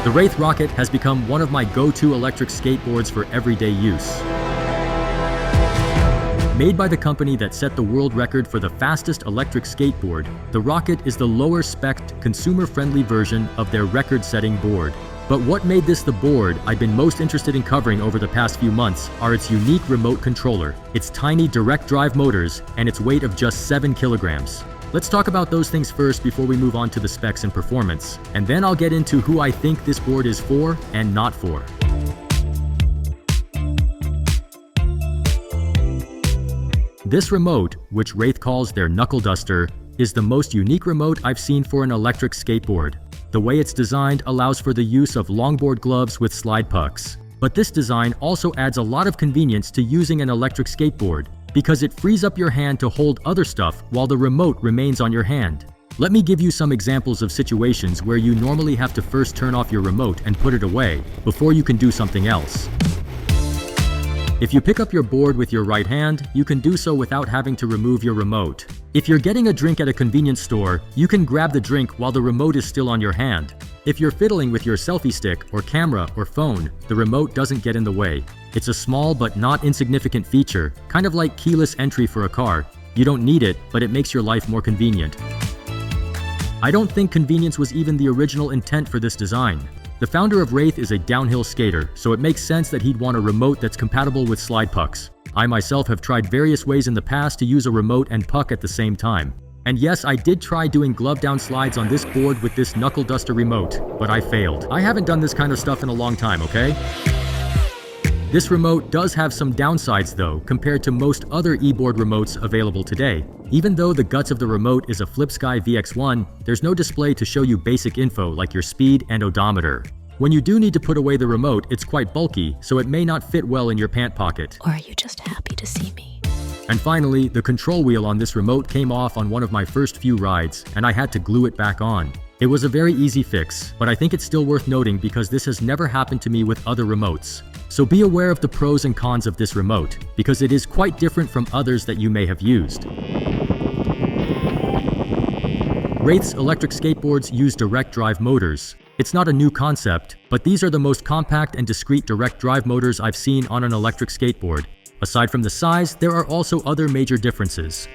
The Raith Rocket has become one of my go-to electric skateboards for everyday use. Made by the company that set the world record for the fastest electric skateboard, the Rocket is the lower-spec, consumer-friendly version of their record-setting board. But what made this the board I've been most interested in covering over the past few months are its unique remote controller, its tiny direct drive motors, and its weight of just 7 kilograms. Let's talk about those things first before we move on to the specs and performance, and then I'll get into who I think this board is for and not for. This remote, which Raith calls their knuckle duster, is the most unique remote I've seen for an electric skateboard. The way it's designed allows for the use of longboard gloves with slide pucks. But this design also adds a lot of convenience to using an electric skateboard, because it frees up your hand to hold other stuff while the remote remains on your hand. Let me give you some examples of situations where you normally have to first turn off your remote and put it away before you can do something else. If you pick up your board with your right hand, you can do so without having to remove your remote. If you're getting a drink at a convenience store, you can grab the drink while the remote is still on your hand. If you're fiddling with your selfie stick or camera or phone, the remote doesn't get in the way. It's a small but not insignificant feature, kind of like keyless entry for a car. You don't need it, but it makes your life more convenient. I don't think convenience was even the original intent for this design. The founder of Raith is a downhill skater, so it makes sense that he'd want a remote that's compatible with slide pucks. I myself have tried various ways in the past to use a remote and puck at the same time. And yes, I did try doing glove down slides on this board with this knuckle duster remote, but I failed. I haven't done this kind of stuff in a long time, okay? This remote does have some downsides though, compared to most other e-board remotes available today. Even though the guts of the remote is a FlipSky VX1, there's no display to show you basic info like your speed and odometer. When you do need to put away the remote, it's quite bulky, so it may not fit well in your pant pocket. Or are you just happy to see me? And finally, the control wheel on this remote came off on one of my first few rides, and I had to glue it back on. It was a very easy fix, but I think it's still worth noting because this has never happened to me with other remotes. So be aware of the pros and cons of this remote, because it is quite different from others that you may have used. Raith's electric skateboards use direct drive motors. It's not a new concept, but these are the most compact and discreet direct drive motors I've seen on an electric skateboard. Aside from the size, there are also other major differences.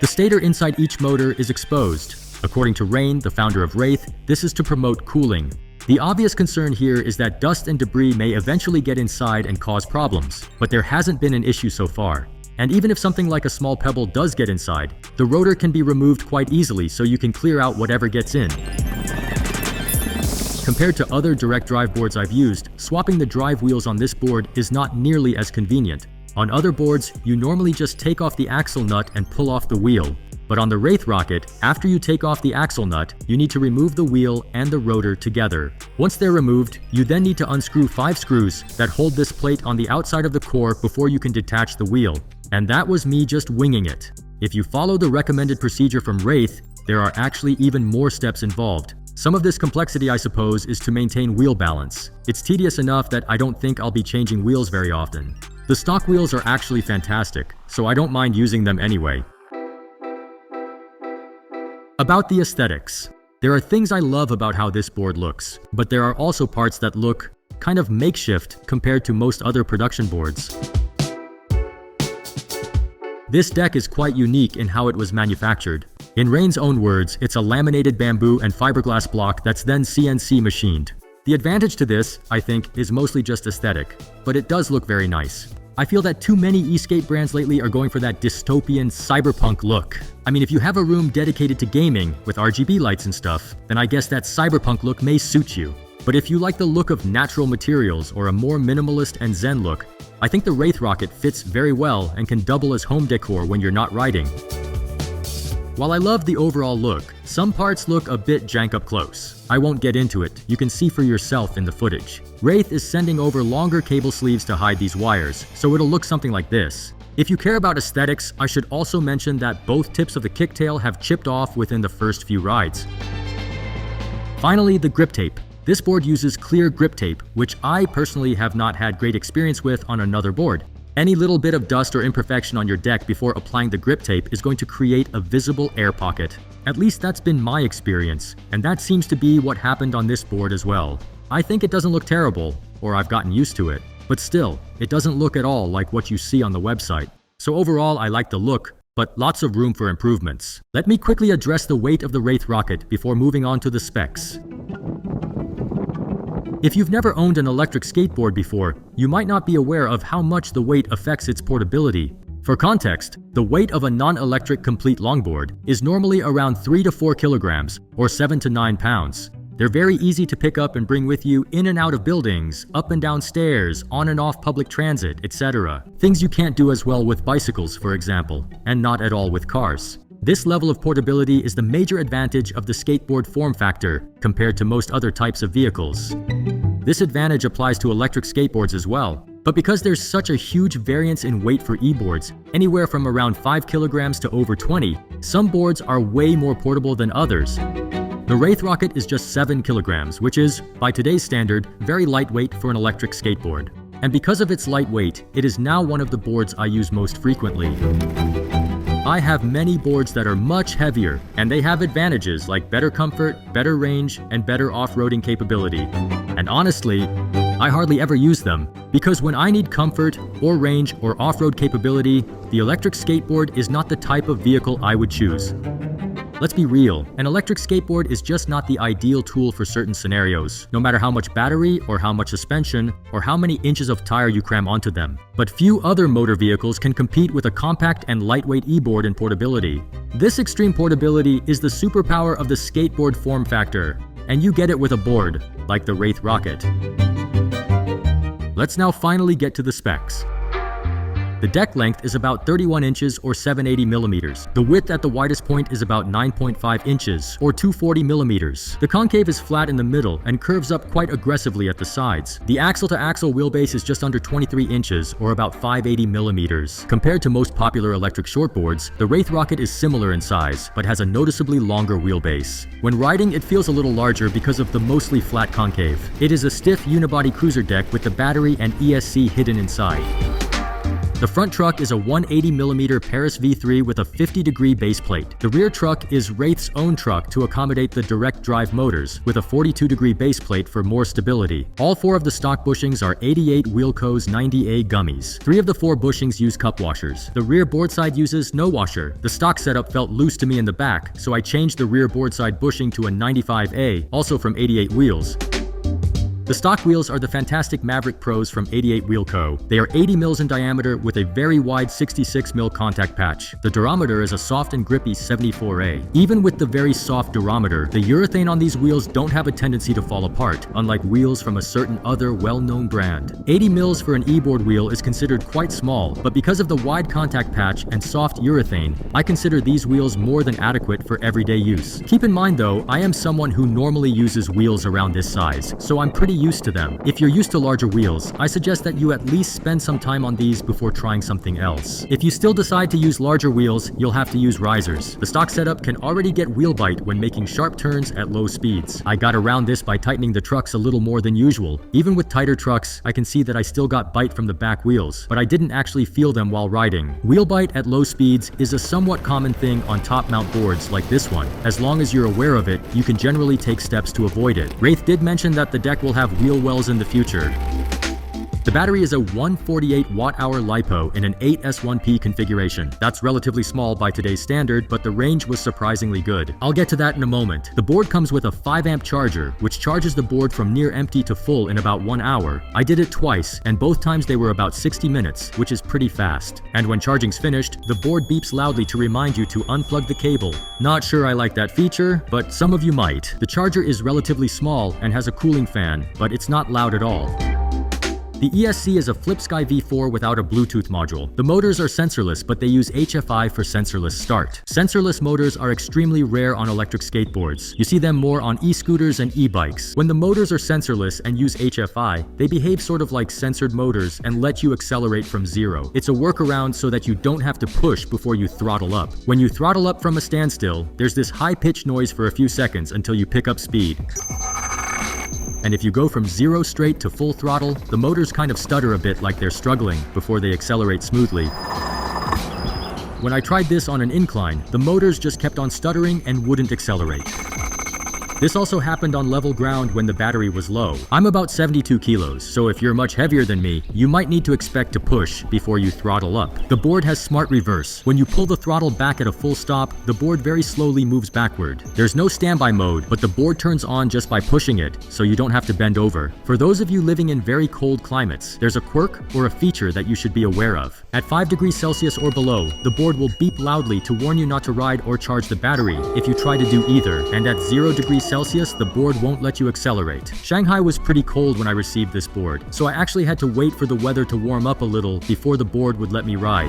The stator inside each motor is exposed. According to Rain, the founder of Raith, this is to promote cooling. The obvious concern here is that dust and debris may eventually get inside and cause problems, but there hasn't been an issue so far. And even if something like a small pebble does get inside, the rotor can be removed quite easily so you can clear out whatever gets in. Compared to other direct drive boards I've used, swapping the drive wheels on this board is not nearly as convenient. On other boards, you normally just take off the axle nut and pull off the wheel. But on the Raith Rocket, after you take off the axle nut, you need to remove the wheel and the rotor together. Once they're removed, you then need to unscrew 5 screws that hold this plate on the outside of the core before you can detach the wheel. And that was me just winging it. If you follow the recommended procedure from Raith, there are actually even more steps involved. Some of this complexity, I suppose, is to maintain wheel balance. It's tedious enough that I don't think I'll be changing wheels very often. The stock wheels are actually fantastic, so I don't mind using them anyway. About the aesthetics. There are things I love about how this board looks, but there are also parts that look kind of makeshift compared to most other production boards. This deck is quite unique in how it was manufactured. In Rain's own words, it's a laminated bamboo and fiberglass block that's then CNC machined. The advantage to this, I think, is mostly just aesthetic, but it does look very nice. I feel that too many e-skate brands lately are going for that dystopian cyberpunk look. I mean, if you have a room dedicated to gaming with RGB lights and stuff, then I guess that cyberpunk look may suit you. But if you like the look of natural materials or a more minimalist and zen look, I think the Raith Rocket fits very well and can double as home decor when you're not riding. While I love the overall look, some parts look a bit jank up close. I won't get into it, you can see for yourself in the footage. Raith is sending over longer cable sleeves to hide these wires, so it'll look something like this. If you care about aesthetics, I should also mention that both tips of the kicktail have chipped off within the first few rides. Finally, the grip tape. This board uses clear grip tape, which I personally have not had great experience with on another board. Any little bit of dust or imperfection on your deck before applying the grip tape is going to create a visible air pocket. At least that's been my experience, and that seems to be what happened on this board as well. I think it doesn't look terrible, or I've gotten used to it, but still, it doesn't look at all like what you see on the website. So overall, I like the look, but lots of room for improvements. Let me quickly address the weight of the Raith Rocket before moving on to the specs. If you've never owned an electric skateboard before, you might not be aware of how much the weight affects its portability. For context, the weight of a non-electric complete longboard is normally around 3 to 4 kilograms, or 7 to 9 pounds. They're very easy to pick up and bring with you in and out of buildings, up and down stairs, on and off public transit, etc. Things you can't do as well with bicycles, for example, and not at all with cars. This level of portability is the major advantage of the skateboard form factor compared to most other types of vehicles. This advantage applies to electric skateboards as well. But because there's such a huge variance in weight for e-boards, anywhere from around 5 kilograms to over 20, some boards are way more portable than others. The Raith Rocket is just 7 kilograms, which is, by today's standard, very lightweight for an electric skateboard. And because of its light weight, it is now one of the boards I use most frequently. I have many boards that are much heavier, and they have advantages like better comfort, better range, and better off-roading capability. And honestly, I hardly ever use them, because when I need comfort, or range, or off-road capability, the electric skateboard is not the type of vehicle I would choose. Let's be real, an electric skateboard is just not the ideal tool for certain scenarios, no matter how much battery, or how much suspension, or how many inches of tire you cram onto them. But few other motor vehicles can compete with a compact and lightweight e-board in portability. This extreme portability is the superpower of the skateboard form factor, and you get it with a board, like the Raith Rocket. Let's now finally get to the specs. The deck length is about 31 inches or 780 millimeters. The width at the widest point is about 9.5 inches or 240 millimeters. The concave is flat in the middle and curves up quite aggressively at the sides. The axle-to-axle wheelbase is just under 23 inches or about 580 millimeters. Compared to most popular electric shortboards, the Raith Rocket is similar in size, but has a noticeably longer wheelbase. When riding, it feels a little larger because of the mostly flat concave. It is a stiff unibody cruiser deck with the battery and ESC hidden inside. The front truck is a 180mm Paris V3 with a 50-degree base plate. The rear truck is Raith's own truck to accommodate the direct drive motors, with a 42-degree base plate for more stability. All 4 of the stock bushings are 88 Wheelco's 90A gummies. 3 of the 4 bushings use cup washers. The rear board side uses no washer. The stock setup felt loose to me in the back, so I changed the rear board side bushing to a 95A, also from 88 Wheels. The stock wheels are the fantastic Maverick Pros from 88 Wheel Co. They are 80 mils in diameter with a very wide 66 mil contact patch. The durometer is a soft and grippy 74A. Even with the very soft durometer, the urethane on these wheels don't have a tendency to fall apart, unlike wheels from a certain other well-known brand. 80 mils for an e-board wheel is considered quite small, but because of the wide contact patch and soft urethane, I consider these wheels more than adequate for everyday use. Keep in mind though, I am someone who normally uses wheels around this size, so I'm pretty used to them. If you're used to larger wheels, I suggest that you at least spend some time on these before trying something else. If you still decide to use larger wheels, you'll have to use risers. The stock setup can already get wheel bite when making sharp turns at low speeds. I got around this by tightening the trucks a little more than usual. Even with tighter trucks, I can see that I still got bite from the back wheels, but I didn't actually feel them while riding. Wheel bite at low speeds is a somewhat common thing on top mount boards like this one. As long as you're aware of it, you can generally take steps to avoid it. Raith did mention that the deck will have wheel wells in the future. The battery is a 148 watt-hour LiPo in an 8S1P configuration. That's relatively small by today's standard, but the range was surprisingly good. I'll get to that in a moment. The board comes with a 5-amp charger, which charges the board from near empty to full in about 1 hour. I did it twice, and both times they were about 60 minutes, which is pretty fast. And when charging's finished, the board beeps loudly to remind you to unplug the cable. Not sure I like that feature, but some of you might. The charger is relatively small and has a cooling fan, but it's not loud at all. The ESC is a FlipSky V4 without a Bluetooth module. The motors are sensorless, but they use HFI for sensorless start. Sensorless motors are extremely rare on electric skateboards. You see them more on e-scooters and e-bikes. When the motors are sensorless and use HFI, they behave sort of like sensored motors and let you accelerate from zero. It's a workaround so that you don't have to push before you throttle up. When you throttle up from a standstill, there's this high-pitched noise for a few seconds until you pick up speed. And if you go from zero straight to full throttle, the motors kind of stutter a bit like they're struggling before they accelerate smoothly. When I tried this on an incline, the motors just kept on stuttering and wouldn't accelerate. This also happened on level ground when the battery was low. I'm about 72 kilos, so if you're much heavier than me, you might need to expect to push before you throttle up. The board has smart reverse. When you pull the throttle back at a full stop, the board very slowly moves backward. There's no standby mode, but the board turns on just by pushing it, so you don't have to bend over. For those of you living in very cold climates, there's a quirk or a feature that you should be aware of. At 5 degrees Celsius or below, the board will beep loudly to warn you not to ride or charge the battery if you try to do either, and at 0 degrees Celsius, the board won't let you accelerate. Shanghai was pretty cold when I received this board, so I actually had to wait for the weather to warm up a little before the board would let me ride.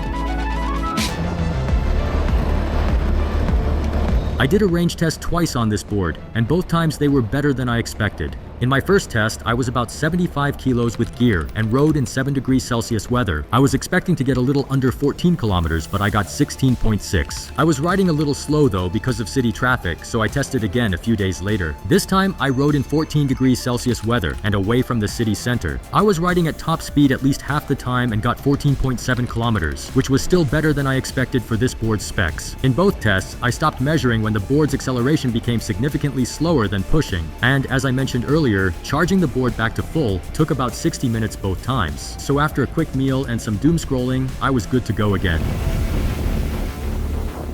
I did a range test twice on this board, and both times they were better than I expected. In my first test, I was about 75 kilos with gear and rode in 7 degrees Celsius weather. I was expecting to get a little under 14 kilometers, but I got 16.6. I was riding a little slow though because of city traffic, so I tested again a few days later. This time, I rode in 14 degrees Celsius weather and away from the city center. I was riding at top speed at least half the time and got 14.7 kilometers, which was still better than I expected for this board's specs. In both tests, I stopped measuring when the board's acceleration became significantly slower than pushing, and as I mentioned earlier, charging the board back to full took about 60 minutes both times. So after a quick meal and some doom scrolling, I was good to go again.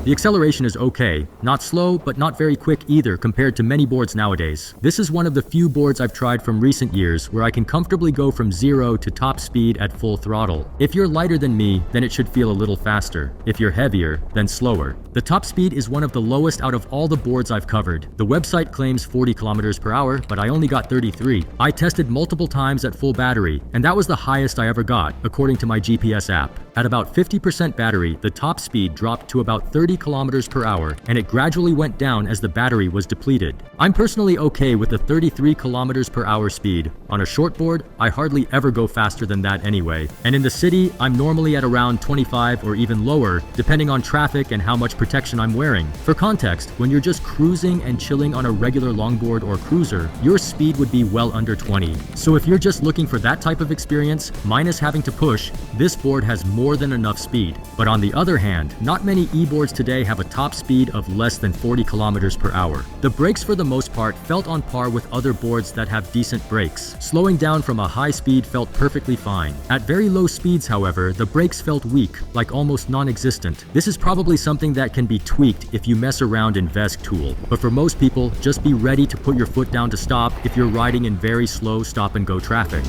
The acceleration is okay, not slow, but not very quick either compared to many boards nowadays. This is one of the few boards I've tried from recent years where I can comfortably go from 0 to top speed at full throttle. If you're lighter than me, then it should feel a little faster. If you're heavier, then slower. The top speed is one of the lowest out of all the boards I've covered. The website claims 40 kilometers per hour, but I only got 33. I tested multiple times at full battery, and that was the highest I ever got, according to my GPS app. At about 50% battery, the top speed dropped to about 30 kilometers per hour, and it gradually went down as the battery was depleted. I'm personally okay with the 33 kilometers per hour speed. On a short board, I hardly ever go faster than that anyway. And in the city, I'm normally at around 25 or even lower, depending on traffic and how much protection I'm wearing. For context, when you're just cruising and chilling on a regular longboard or cruiser, your speed would be well under 20. So if you're just looking for that type of experience, minus having to push, this board has more than enough speed. But on the other hand, not many e-boards today have a top speed of less than 40 kilometers per hour. The brakes for the most part felt on par with other boards that have decent brakes. Slowing down from a high speed felt perfectly fine. At very low speeds, however, the brakes felt weak, like almost non-existent. This is probably something that can be tweaked if you mess around in VESC tool. But for most people, just be ready to put your foot down to stop if you're riding in very slow stop-and-go traffic.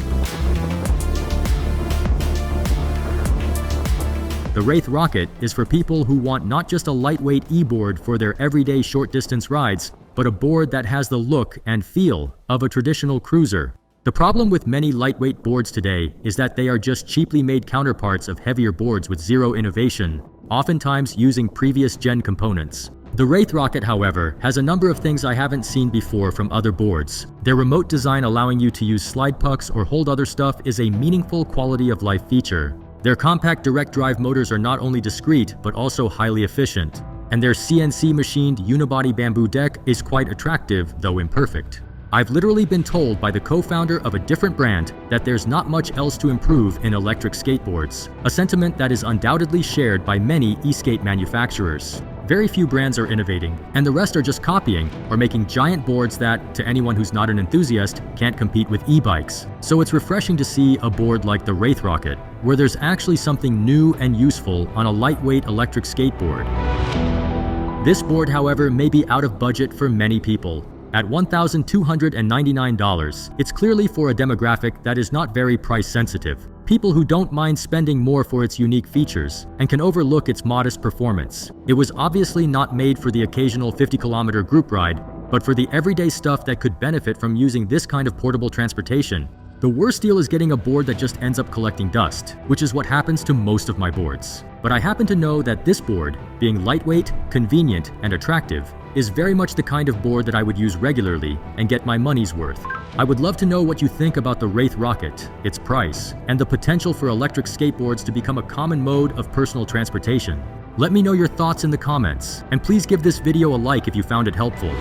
The Raith Rocket is for people who want not just a lightweight e-board for their everyday short-distance rides, but a board that has the look and feel of a traditional cruiser. The problem with many lightweight boards today is that they are just cheaply made counterparts of heavier boards with zero innovation, oftentimes using previous gen components. The Raith Rocket, however, has a number of things I haven't seen before from other boards. Their remote design allowing you to use slide pucks or hold other stuff is a meaningful quality of life feature. Their compact direct drive motors are not only discreet, but also highly efficient. And their CNC machined unibody bamboo deck is quite attractive, though imperfect. I've literally been told by the co-founder of a different brand that there's not much else to improve in electric skateboards, a sentiment that is undoubtedly shared by many e-skate manufacturers. Very few brands are innovating, and the rest are just copying or making giant boards that, to anyone who's not an enthusiast, can't compete with e-bikes. So it's refreshing to see a board like the Raith Rocket, where there's actually something new and useful on a lightweight electric skateboard. This board, however, may be out of budget for many people. At $1,299, it's clearly for a demographic that is not very price sensitive. People who don't mind spending more for its unique features and can overlook its modest performance. It was obviously not made for the occasional 50-kilometer group ride, but for the everyday stuff that could benefit from using this kind of portable transportation. The worst deal is getting a board that just ends up collecting dust, which is what happens to most of my boards. But I happen to know that this board, being lightweight, convenient, and attractive, is very much the kind of board that I would use regularly and get my money's worth. I would love to know what you think about the Raith Rocket, its price, and the potential for electric skateboards to become a common mode of personal transportation. Let me know your thoughts in the comments, and please give this video a like if you found it helpful.